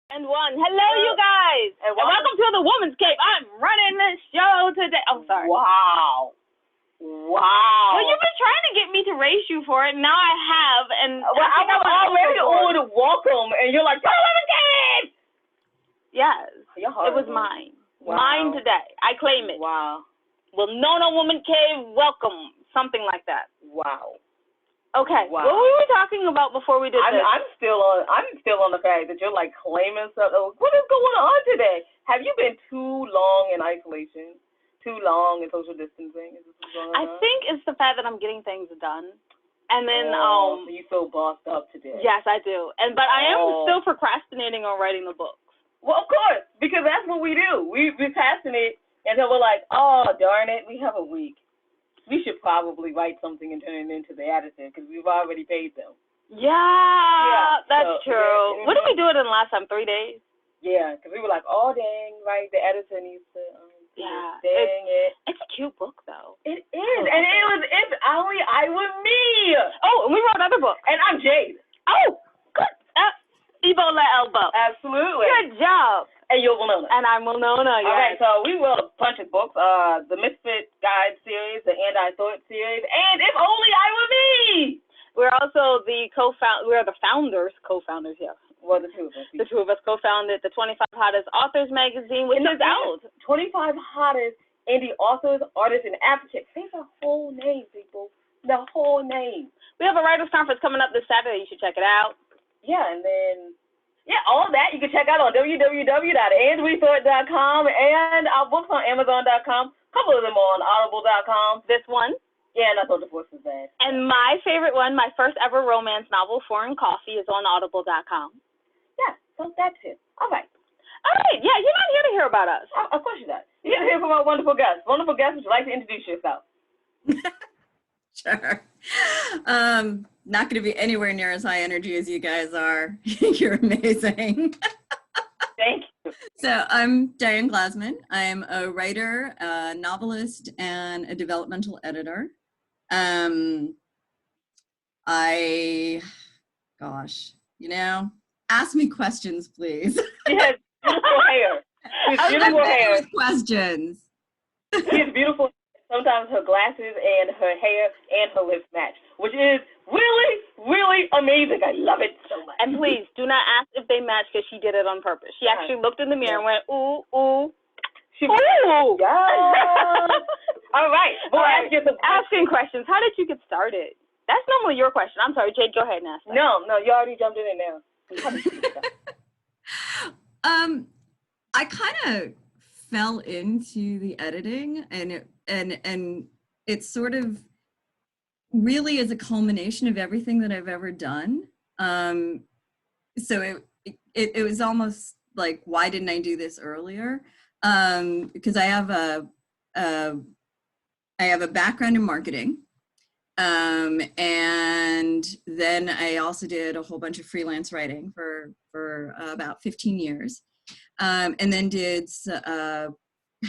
And one. Hello, you guys. And welcome to the Woman's Cave. I'm running this show today. Oh, sorry. Wow. Well, you've been trying to get me to race you for it. Now I have. And well, I was already on the welcome, and you're like, Woman's Cave! Yes. It was mine. Wow. Mine today. I claim it. Wow. Well, no, Woman Cave, welcome. Something like that. Wow. Okay. Wow. What were we talking about before we did this? I'm still on the fact that you're like claiming something. What is going on today? Have you been too long in isolation? Too long in social distancing? Is this what's going on? I think it's the fact that I'm getting things done. And then so you feel bossed up today. Yes, I do. But I am still procrastinating on writing the books. Well, of course, because that's what we do. We procrastinate until we're like, oh, darn it, we have a week. We should probably write something and turn it into the editor because we've already paid them. Yeah, that's true. Yeah. What did we do it in last time? 3 days? Yeah, because we were like, oh, dang, right, the editor needs to yeah. Dang it. It's a cute book, though. It is, and it's only I with me. Oh, and we wrote another book. And I'm Jade. Oh, good. Ebola elbow. Absolutely. Good job. And you're Winona. And I'm Winona, yes. All right, so we wrote a bunch of books, the Misfit Guide series, the And I Thought series, and If Only I Were Me. We're also the co-founders, yes. Well, the two of us. The two of us co-founded the 25 Hottest Authors magazine, which is out. 25 Hottest Indie Authors, Artists, and Advocates. Say the whole name, people. The whole name. We have a writers' conference coming up this Saturday. You should check it out. Yeah, and then... yeah, all that you can check out on www.andwethought.com and our books on Amazon.com. A couple of them are on Audible.com. This one? Yeah, and I thought Divorce was bad. And my favorite one, my first ever romance novel, Foreign Coffee, is on Audible.com. Yeah, so that's it. All right. All right, yeah, you're not here to hear about us. Of course you're not. You're here to hear from our wonderful guests. Wonderful guests, would you like to introduce yourself? Sure. Not going to be anywhere near as high energy as you guys are. You're amazing. Thank you. So I'm Diane Glazman. I'm a writer, a novelist, and a developmental editor. Ask me questions, please. She has beautiful hair. I'm beautiful hair. With questions. She has beautiful. Sometimes her glasses and her hair and her lips match, which is really, really amazing. I love it so much. And please, do not ask if they match because she did it on purpose. She actually looked in the mirror and went, ooh, ooh. Ooh. Yeah. All right. Well, asking questions. How did you get started? That's normally your question. I'm sorry, Jade, go ahead and ask that. No, you already jumped in now. How did you get started? I kind of fell into the editing, and it sort of really is a culmination of everything that I've ever done. So it was almost like, why didn't I do this earlier? Because I have a background in marketing, and then I also did a whole bunch of freelance writing for about 15 years, and then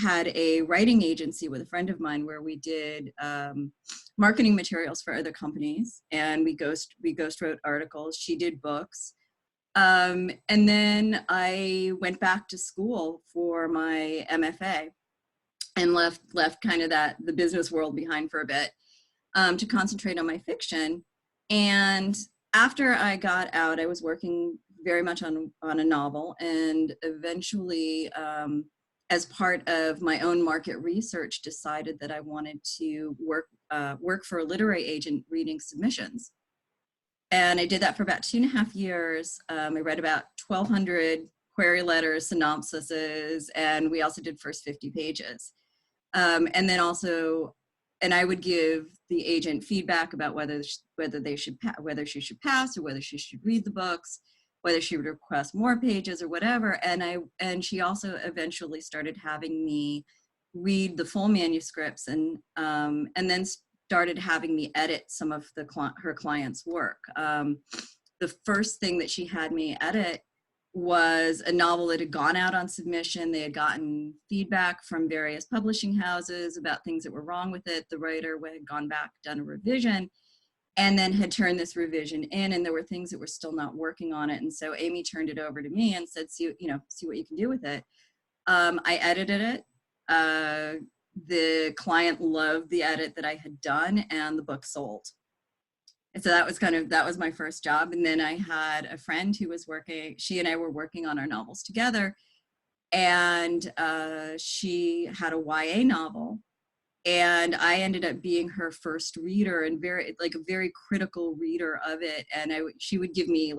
had a writing agency with a friend of mine where we did marketing materials for other companies, and we ghost wrote articles. She did books, and then I went back to school for my MFA and left kind of the business world behind for a bit to concentrate on my fiction. And after I got out, I was working very much on a novel, and eventually, as part of my own market research, decided that I wanted to work for a literary agent reading submissions. And I did that for about 2.5 years. I read about 1,200 query letters, synopsises, and we also did first 50 pages. And then also, and I would give the agent feedback about whether she should pass or whether she should read the books, whether she would request more pages or whatever. And she also eventually started having me read the full manuscripts, and then started having me edit some of her clients' work. The first thing that she had me edit was a novel that had gone out on submission. They had gotten feedback from various publishing houses about things that were wrong with it. The writer had gone back, done a revision, and then had turned this revision in, and there were things that were still not working on it. And so Amy turned it over to me and said, see what you can do with it. I edited it. The client loved the edit that I had done, and the book sold. And so that was my first job. And then I had a friend who was working, she and I were working on our novels together. And she had a YA novel. And I ended up being her first reader, and a very critical reader of it. And she would give me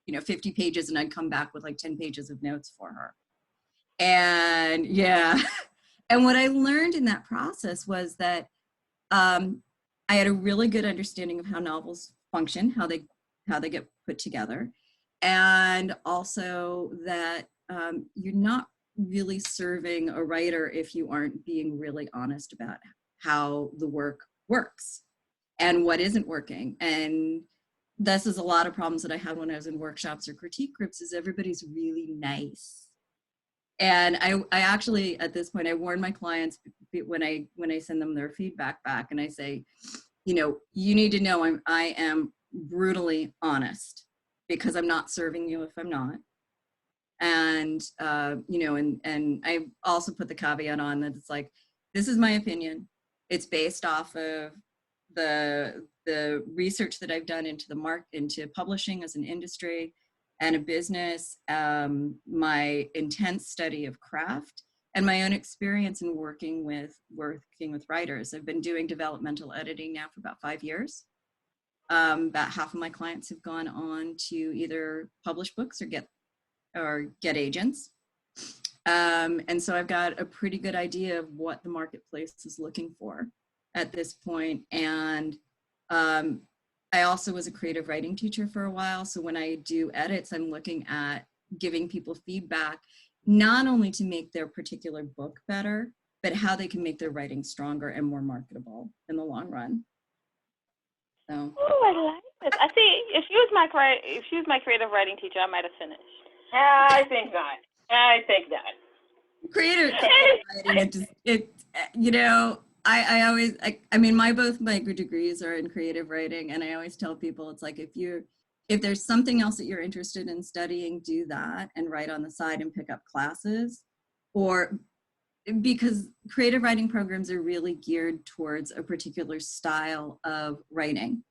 50 pages, and I'd come back with 10 pages of notes for her. And yeah. And what I learned in that process was that I had a really good understanding of how novels function, how they get put together. And also that you're not really serving a writer if you aren't being really honest about how the work works and what isn't working. And this is a lot of problems that I had when I was in workshops or critique groups, is everybody's really nice. And I actually, at this point, I warn my clients when I send them their feedback back, and I say, you need to know I am brutally honest, because I'm not serving you if I'm not. And, and I also put the caveat on that it's this is my opinion. It's based off of the research that I've done into publishing as an industry and a business, my intense study of craft, and my own experience in working with writers. I've been doing developmental editing now for about 5 years. About half of my clients have gone on to either publish books or get agents. And so I've got a pretty good idea of what the marketplace is looking for at this point. And I also was a creative writing teacher for a while. So when I do edits, I'm looking at giving people feedback, not only to make their particular book better, but how they can make their writing stronger and more marketable in the long run. So. Oh, I like this. I see. If she was my creative writing teacher, I might have finished. I think not. Creative writing, I mean, both my degrees are in creative writing, and I always tell people, it's if there's something else that you're interested in studying, do that and write on the side and pick up classes, because creative writing programs are really geared towards a particular style of writing.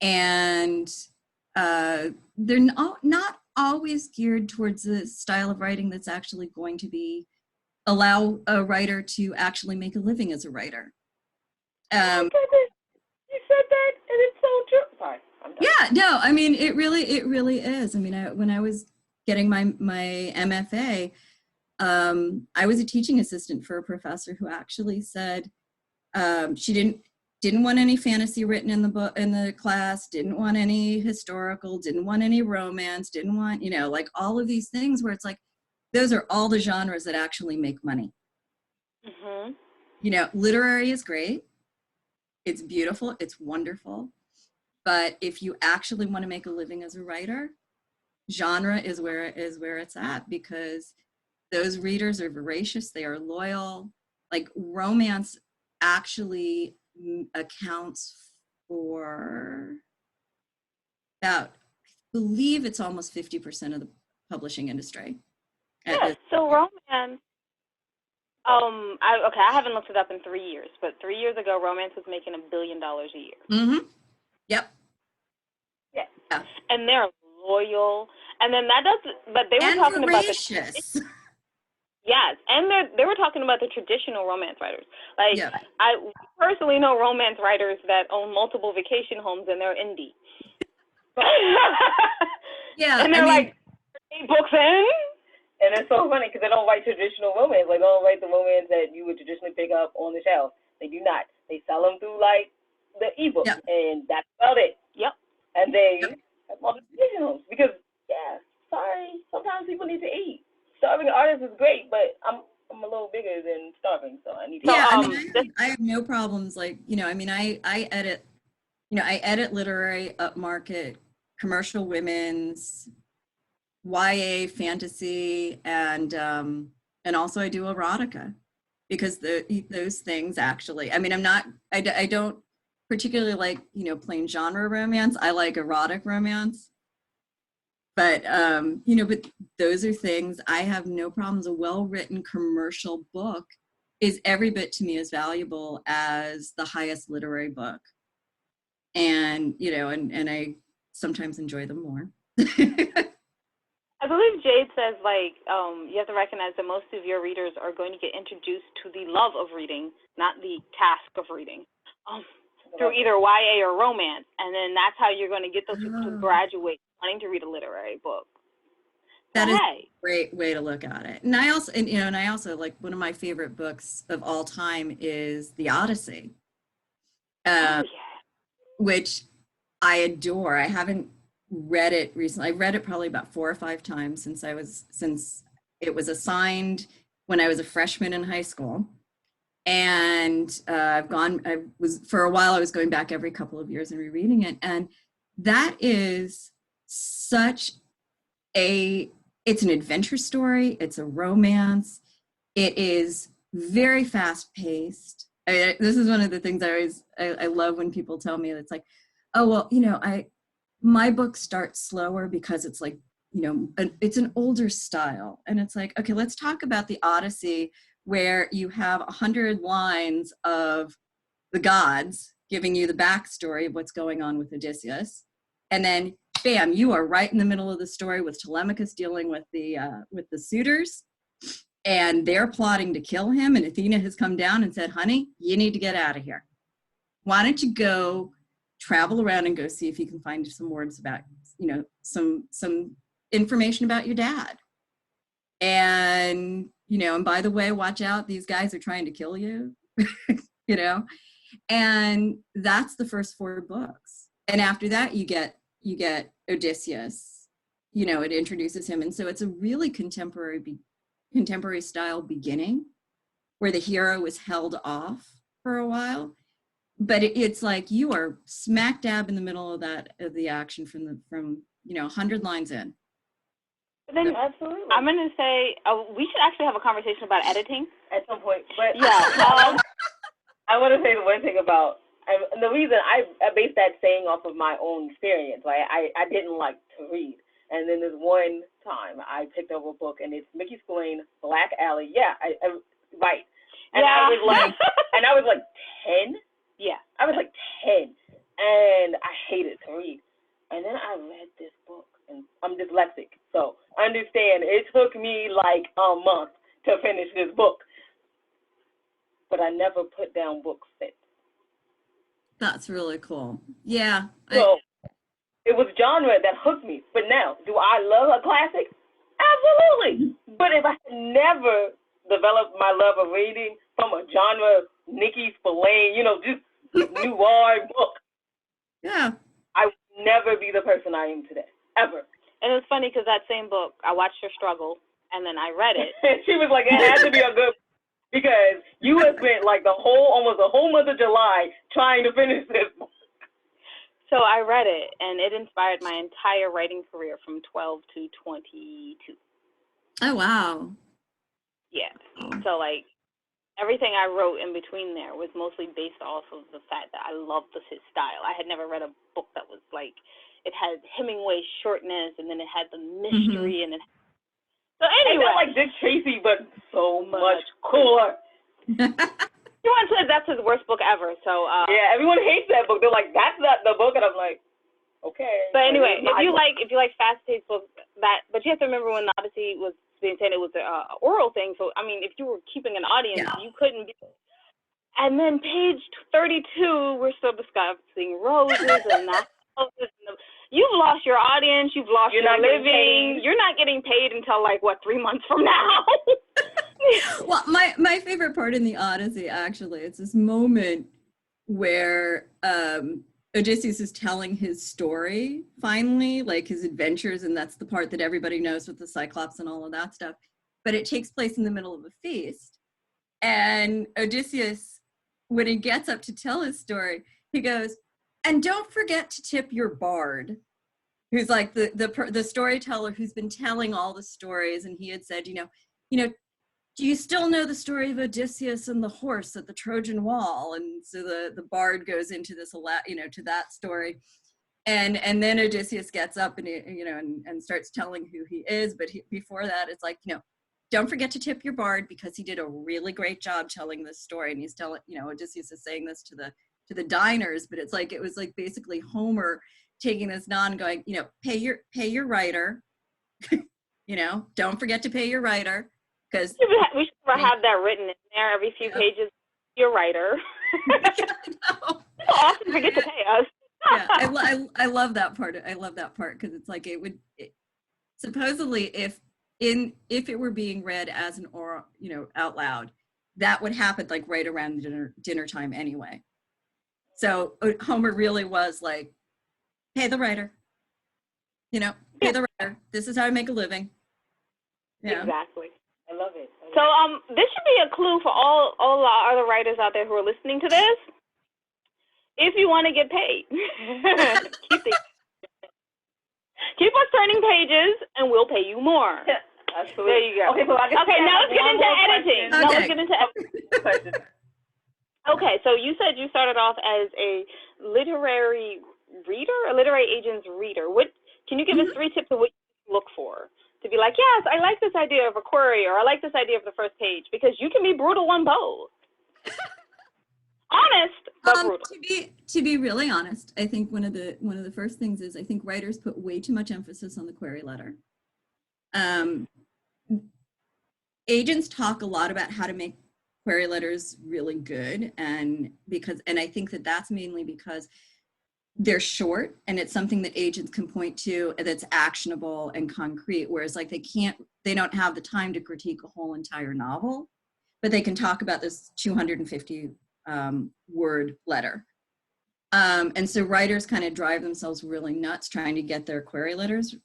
And they're not always geared towards the style of writing that's actually going to allow a writer to actually make a living as a writer. You said that, and it's so true. Sorry, I'm done. Yeah, no, I mean, it really is. I mean, when I was getting my MFA, I was a teaching assistant for a professor who actually said she didn't want any fantasy written in the class, didn't want any historical, didn't want any romance, didn't want, all of these things where it's those are all the genres that actually make money. Mm-hmm. Literary is great. It's beautiful. It's wonderful. But if you actually want to make a living as a writer, genre is where it's at, because those readers are voracious. They are loyal. Romance actually accounts for about, I believe it's almost 50% of the publishing industry. Yes, so romance, I haven't looked it up in 3 years, but 3 years ago, romance was making $1 billion a year. Mm-hmm. Yep. Yeah. And they're loyal. And then but they were talking voracious. about yes, and they were talking about the traditional romance writers. I personally know romance writers that own multiple vacation homes, and they're indie. Yeah, and they're 8 books in. And it's so funny because they don't write traditional romance. They don't write the romance that you would traditionally pick up on the shelf. They do not. They sell them through the ebook, and that's about it. Yep. And they have multiple vacation homes because sorry, sometimes people need to eat. Starving artists is great, but I'm a little bigger than starving, so I need to. Yeah, I have no problems. I edit, I edit literary, upmarket, commercial women's, YA, fantasy, and also I do erotica, because those things actually. I mean, I don't particularly like, plain genre romance. I like erotic romance. But, but those are things I have no problems. A well-written commercial book is every bit to me as valuable as the highest literary book. And, and I sometimes enjoy them more. I believe Jade says, you have to recognize that most of your readers are going to get introduced to the love of reading, not the task of reading, through either YA or romance. And then that's how you're going to get those people to graduate wanting to read a literary book. That is a great way to look at it. And I also like, one of my favorite books of all time is The Odyssey, which I adore. I haven't read it recently. I read it probably about 4 or 5 times since it was assigned when I was a freshman in high school. And for a while I was going back every couple of years and rereading it. And that is it's an adventure story. It's a romance. It is very fast paced. This is one of the things I love when people tell me. It's like, oh, well, my book starts slower because it's like, it's an older style. And it's like, okay, let's talk about the Odyssey, where you have 100 lines of the gods giving you the backstory of what's going on with Odysseus. And then, bam, you are right in the middle of the story with Telemachus dealing with the suitors. And they're plotting to kill him. And Athena has come down and said, honey, you need to get out of here. Why don't you go travel around and go see if you can find some words about, some information about your dad. And, and by the way, watch out, these guys are trying to kill you, and that's the first 4 books. And after that, you get Odysseus, it introduces him. And so it's a really contemporary style beginning where the hero was held off for a while. But it's like you are smack dab in the middle of the action from 100 lines in. Then absolutely, I'm gonna say we should actually have a conversation about editing at some point. But yeah, I want to say the one thing about the reason I based that saying off of my own experience. Right, I didn't like to read, and then this one time I picked up a book, and it's Mickey Spillane, Black Alley. Yeah, right. And I was like 10. Yeah, I was like 10, and I hated to read. And then I read this book, and I'm dyslexic, so understand it took me like a month to finish this book. But I never put down books since. That's really cool. Yeah. So it was genre that hooked me. But now, do I love a classic? Absolutely. But if I had never developed my love of reading from a genre, Nikki Spillane, just noir book. Yeah. I would never be the person I am today, ever. And it was funny because that same book, I watched her struggle, and then I read it. She was like, it had to be a good book because you have spent like almost a whole month of July trying to finish this book. So I read it, and it inspired my entire writing career from 12 to 22. Oh, wow. Yeah. So, everything I wrote in between there was mostly based off of the fact that I loved his style. I had never read a book that was it had Hemingway's shortness, and then it had the mystery, and so anyway. It felt like Dick Tracy, but so much cooler. Everyone says that's his worst book ever, so. Yeah, everyone hates that book. They're like, that's not the book, and I'm like, okay. But anyway, if you like fast-paced books, but you have to remember when the Odyssey was being said, it was an oral thing. So I mean, if you were keeping an audience, you couldn't be. And then page 32, we're still discussing roses and not roses. You've lost your audience. You've lost your living. You're not getting paid until 3 months from now. Well, my favorite part in the Odyssey, actually, it's this moment where Odysseus is telling his story, finally, his adventures, and that's the part that everybody knows with the Cyclops and all of that stuff. But it takes place in the middle of a feast. And Odysseus, when he gets up to tell his story, he goes, and don't forget to tip your bard, who's the storyteller who's been telling all the stories. And he had said, do you still know the story of Odysseus and the horse at the Trojan wall? And so the bard goes into this, to that story. And then Odysseus gets up and, and starts telling who he is. But before that, it's like, don't forget to tip your bard, because he did a really great job telling this story. And he's telling, Odysseus is saying this to the diners, but it was like basically Homer taking this and going, pay your writer, don't forget to pay your writer. Because we should have that written in there every few pages. Your writer. People often forget to pay us. Yeah, I love that part. I love that part, because it's like supposedly if it were being read as an oral, out loud, that would happen like right around dinner time anyway. So Homer really was like, pay the writer, pay the writer. This is how I make a living. Yeah. Exactly. I love it. So this should be a clue for all our other writers out there who are listening to this. If you want to get paid, keep us turning pages, and we'll pay you more. Yeah, absolutely. There you go. Okay, now let's get into editing. Okay. Now let's get into editing. Okay, so you said you started off as a literary reader, a literary agent's reader. Can you give us 3 tips of what you look for? To be like, yes, I like this idea of a query, or I like this idea of the first page, because you can be brutal on both. Honest, but brutal. To be really honest, I think one of the first things is I think writers put way too much emphasis on the query letter. Agents talk a lot about how to make query letters really good, and I think that's mainly because they're short, and it's something that agents can point to that's actionable and concrete, whereas like they don't have the time to critique a whole entire novel, but they can talk about this 250 word letter. And so writers kind of drive themselves really nuts trying to get their query letters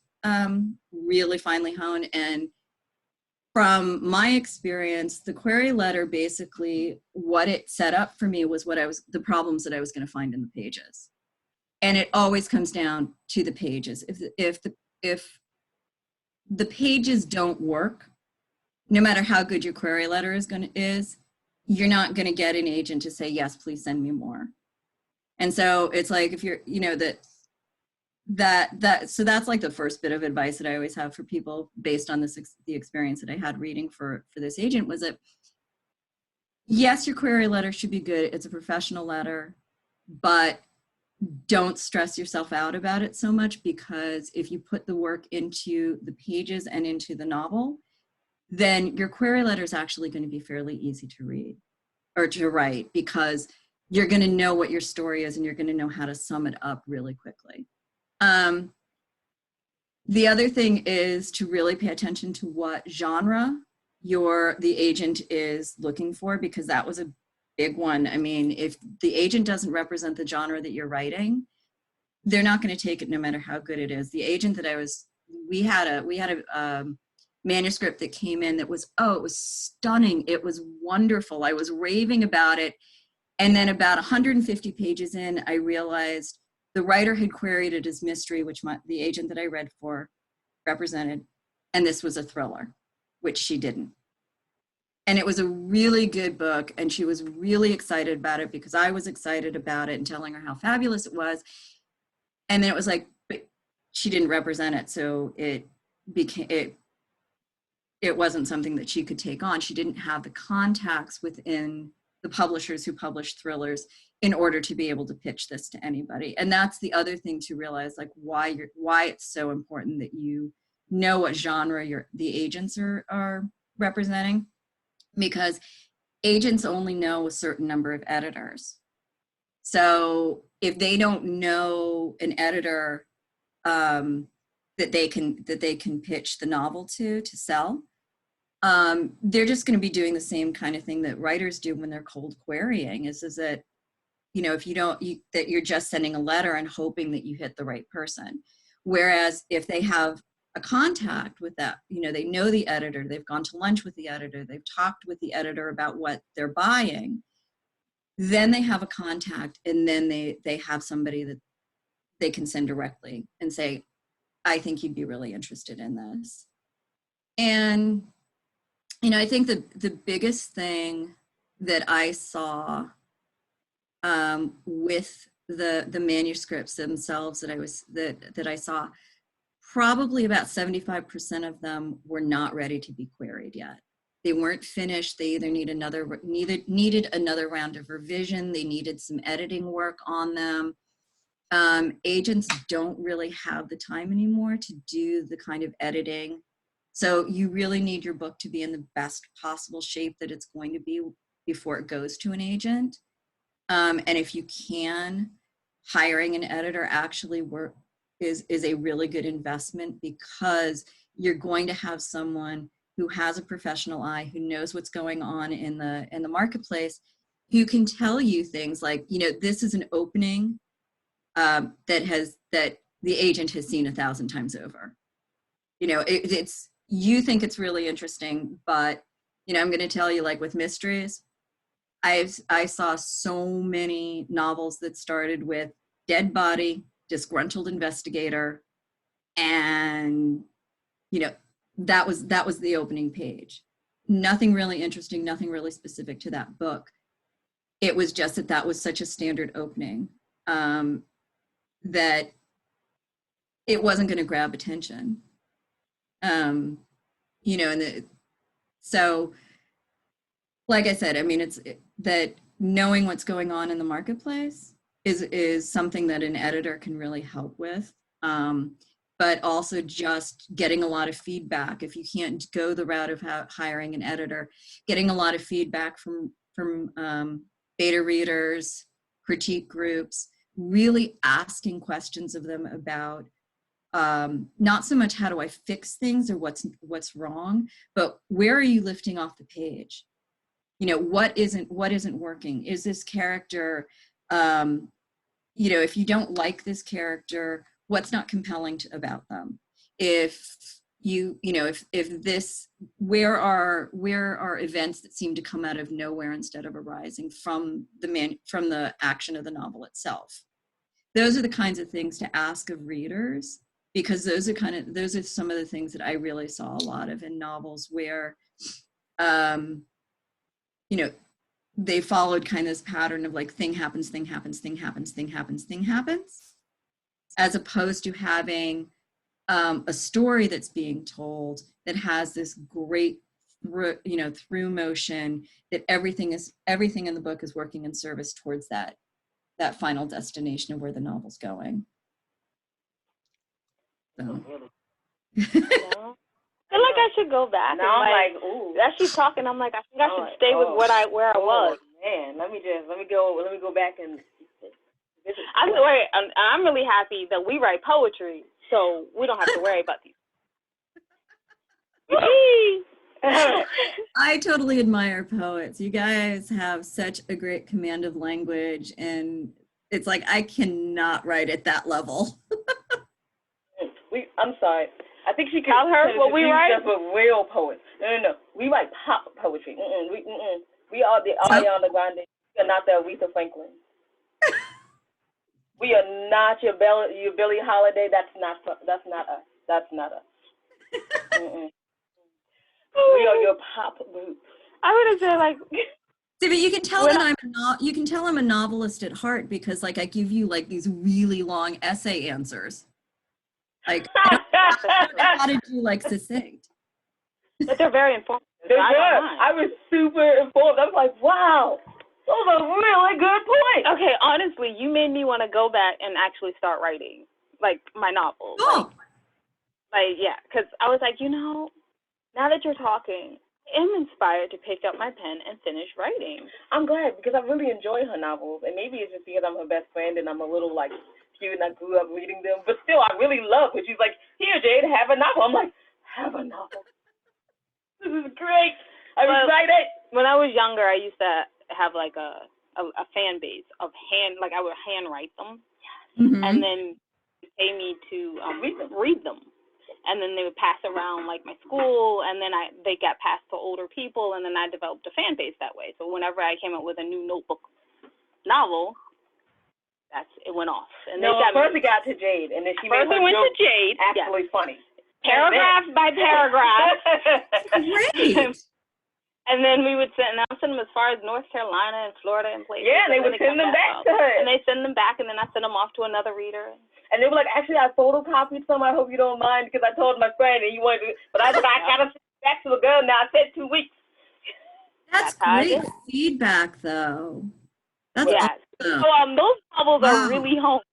really finely honed. And from my experience, the query letter, basically what it set up for me was the problems that I was going to find in the pages. And it always comes down to the pages. If the pages don't work, no matter how good your query letter is, you're not going to get an agent to say, yes, please send me more. And so it's like, if you're, so that's like the first bit of advice that I always have for people based on the experience that I had reading for this agent, was that, yes, your query letter should be good. It's a professional letter, but don't stress yourself out about it so much, because if you put the work into the pages and into the novel, then your query letter is actually going to be fairly easy to read or to write, because you're going to know what your story is and you're going to know how to sum it up really quickly. The other thing is to really pay attention to what genre the agent is looking for, because that was a big one. I mean, if the agent doesn't represent the genre that you're writing, they're not going to take it no matter how good it is. The agent that we had a manuscript that came in that was, it was stunning. It was wonderful. I was raving about it. And then about 150 pages in, I realized the writer had queried it as mystery, which the agent that I read for represented, and this was a thriller, which she didn't. And it was a really good book, and she was really excited about it because I was excited about it and telling her how fabulous it was. And then it was like, but she didn't represent it, so it wasn't something that she could take on. She didn't have the contacts within the publishers who publish thrillers in order to be able to pitch this to anybody. And that's the other thing to realize, like why it's so important that you know what genre the agents are representing, because agents only know a certain number of editors. So if they don't know an editor that they can pitch the novel to sell, they're just going to be doing the same kind of thing that writers do when they're cold querying, is that, if that you're just sending a letter and hoping that you hit the right person. Whereas if they have a contact with that, they know the editor, they've gone to lunch with the editor, they've talked with the editor about what they're buying, then they have a contact, and then they have somebody that they can send directly and say, I think you'd be really interested in this. And I think the biggest thing that I saw with the manuscripts themselves that I saw, probably about 75% of them were not ready to be queried yet. They weren't finished. They either needed another round of revision. They needed some editing work on them. Agents don't really have the time anymore to do the kind of editing. So you really need your book to be in the best possible shape that it's going to be before it goes to an agent. And if you can, hiring an editor actually is a really good investment, because you're going to have someone who has a professional eye, who knows what's going on in the marketplace, who can tell you things like, this is an opening that the agent has seen 1,000 times over. You think it's really interesting, but I'm going to tell you, like with mysteries, I saw so many novels that started with dead body, disgruntled investigator, and that was the opening page. Nothing really interesting, nothing really specific to that book. It was just that was such a standard opening that it wasn't going to grab attention. So like I said, it's that knowing what's going on in the marketplace is something that an editor can really help with. But also just getting a lot of feedback. If you can't go the route of hiring an editor, getting a lot of feedback from beta readers, critique groups, really asking questions of them about not so much how do I fix things or what's wrong, but where are you lifting off the page? What isn't working? Is this character, if you don't like this character, what's not compelling about them? If where are events that seem to come out of nowhere instead of arising from the action of the novel itself? Those are the kinds of things to ask of readers, because those are some of the things that I really saw a lot of in novels where, they followed kind of this pattern of like thing happens, thing happens, thing happens, thing happens, thing happens, as opposed to having a story that's being told that has this great through motion, that everything in the book is working in service towards that final destination of where the novel's going. So. I feel like I should go back. Now I'm like, ooh. As she's talking, I'm like, I think I should stay with where I was. Man, let me go back and. I'm really happy that we write poetry, so we don't have to worry about these. I totally admire poets. You guys have such a great command of language, and it's like I cannot write at that level. I'm sorry. I think she could tell her what we write. For real poets. No. We write pop poetry. We are the Ariana Grande. We are not the Aretha Franklin. We are not your Billie Holiday. That's not us. That's not us. We are your pop group. I would have said like. See, but you can tell that I'm a novelist at heart, because like I give you like these really long essay answers. Like how to do like succinct. But they're very informative. They're good. I was super informed. I was like, wow, those are really good points. Okay, honestly, you made me want to go back and actually start writing like my novel. Oh. Because I was like, now that you're talking, I'm inspired to pick up my pen and finish writing. I'm glad, because I really enjoy her novels, and maybe it's just because I'm her best friend and I'm a little like cute and I grew up reading them, but still I really love when she's like, here Jade, have a novel. I'm like, have a novel. This is great. I'm excited. When I was younger, I used to have like a fan base of I would handwrite them, and then pay me to read them. And then they would pass around like my school, and then they got passed to older people, and then I developed a fan base that way. So whenever I came up with a new notebook novel, it went off. And first it got to Jade, and then she went to Jade. Actually funny. Paragraph by paragraph. Great. And then we would send them as far as North Carolina and Florida and places. Yeah, and they would send them back to her. And they send them back, and then I send them off to another reader. And they were like, actually, I photocopied some. I hope you don't mind, because I told my friend, and he wanted to. But I was like, I gotta send it back to the girl now. I said 2 weeks. That's great feedback, though. That's awesome. So those novels are really home.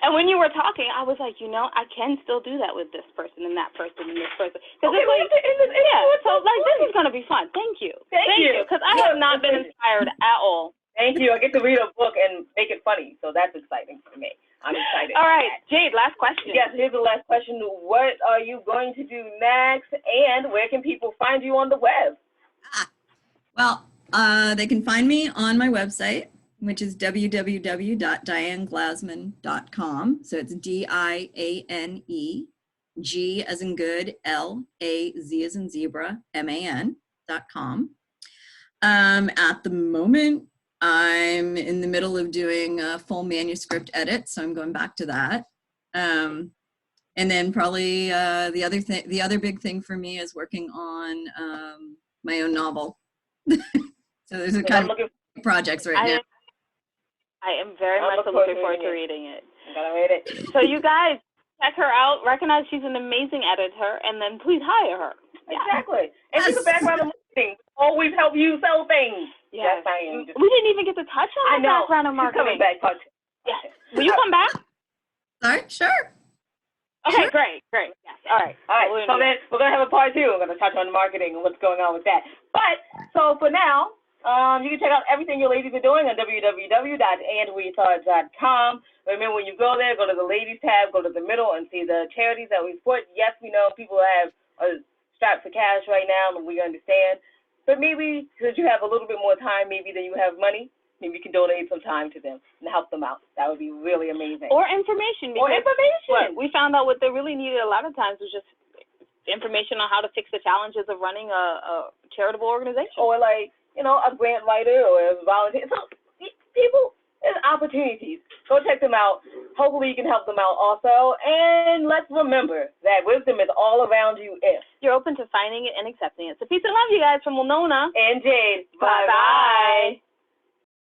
And when you were talking, I was like, I can still do that with this person and that person and this person. Because it's like, so like this is gonna be fun. Thank you. Thank you. Because I have not been inspired at all. Thank you. I get to read a book and make it funny, so that's exciting for me. I'm excited. All right, Jade, last question. Yes, here's the last question. What are you going to do next, and where can people find you on the web? Well, they can find me on my website, which is www.dianeglazman.com. So it's DIANE, G as in good, LAZ as in zebra, MAN.com. At the moment, I'm in the middle of doing a full manuscript edit, so I'm going back to that. And then probably the other big thing for me is working on my own novel. So there's a kind of projects right now. I am very much looking forward to reading it. I'm gonna read it. So you guys check her out. Recognize she's an amazing editor, and then please hire her. Exactly. And she's a background in marketing. Always help you sell things. Yes, I am. We didn't even get to touch on the background in marketing. She's coming back. Yes. Will you come back? Sorry. Sure. Okay, great. Yes. All right. So then we're going to have a part 2. We're going to touch on marketing and what's going on with that. But, so for now, you can check out everything your ladies are doing on www.andwesaw.com. Remember, when you go there, go to the ladies tab, go to the middle, and see the charities that we support. Yes, we know people have strapped for cash right now, and we understand. But maybe, because you have a little bit more time, maybe than you have money, maybe you can donate some time to them and help them out. That would be really amazing. Or information. We found out what they really needed a lot of times was just information on how to fix the challenges of running a charitable organization. Or like, a grant writer or a volunteer. So people, there's opportunities. Go check them out. Hopefully you can help them out also. And let's remember that wisdom is all around you if you're open to finding it and accepting it. So peace and love, you guys, from Winona and Jade. Bye-bye.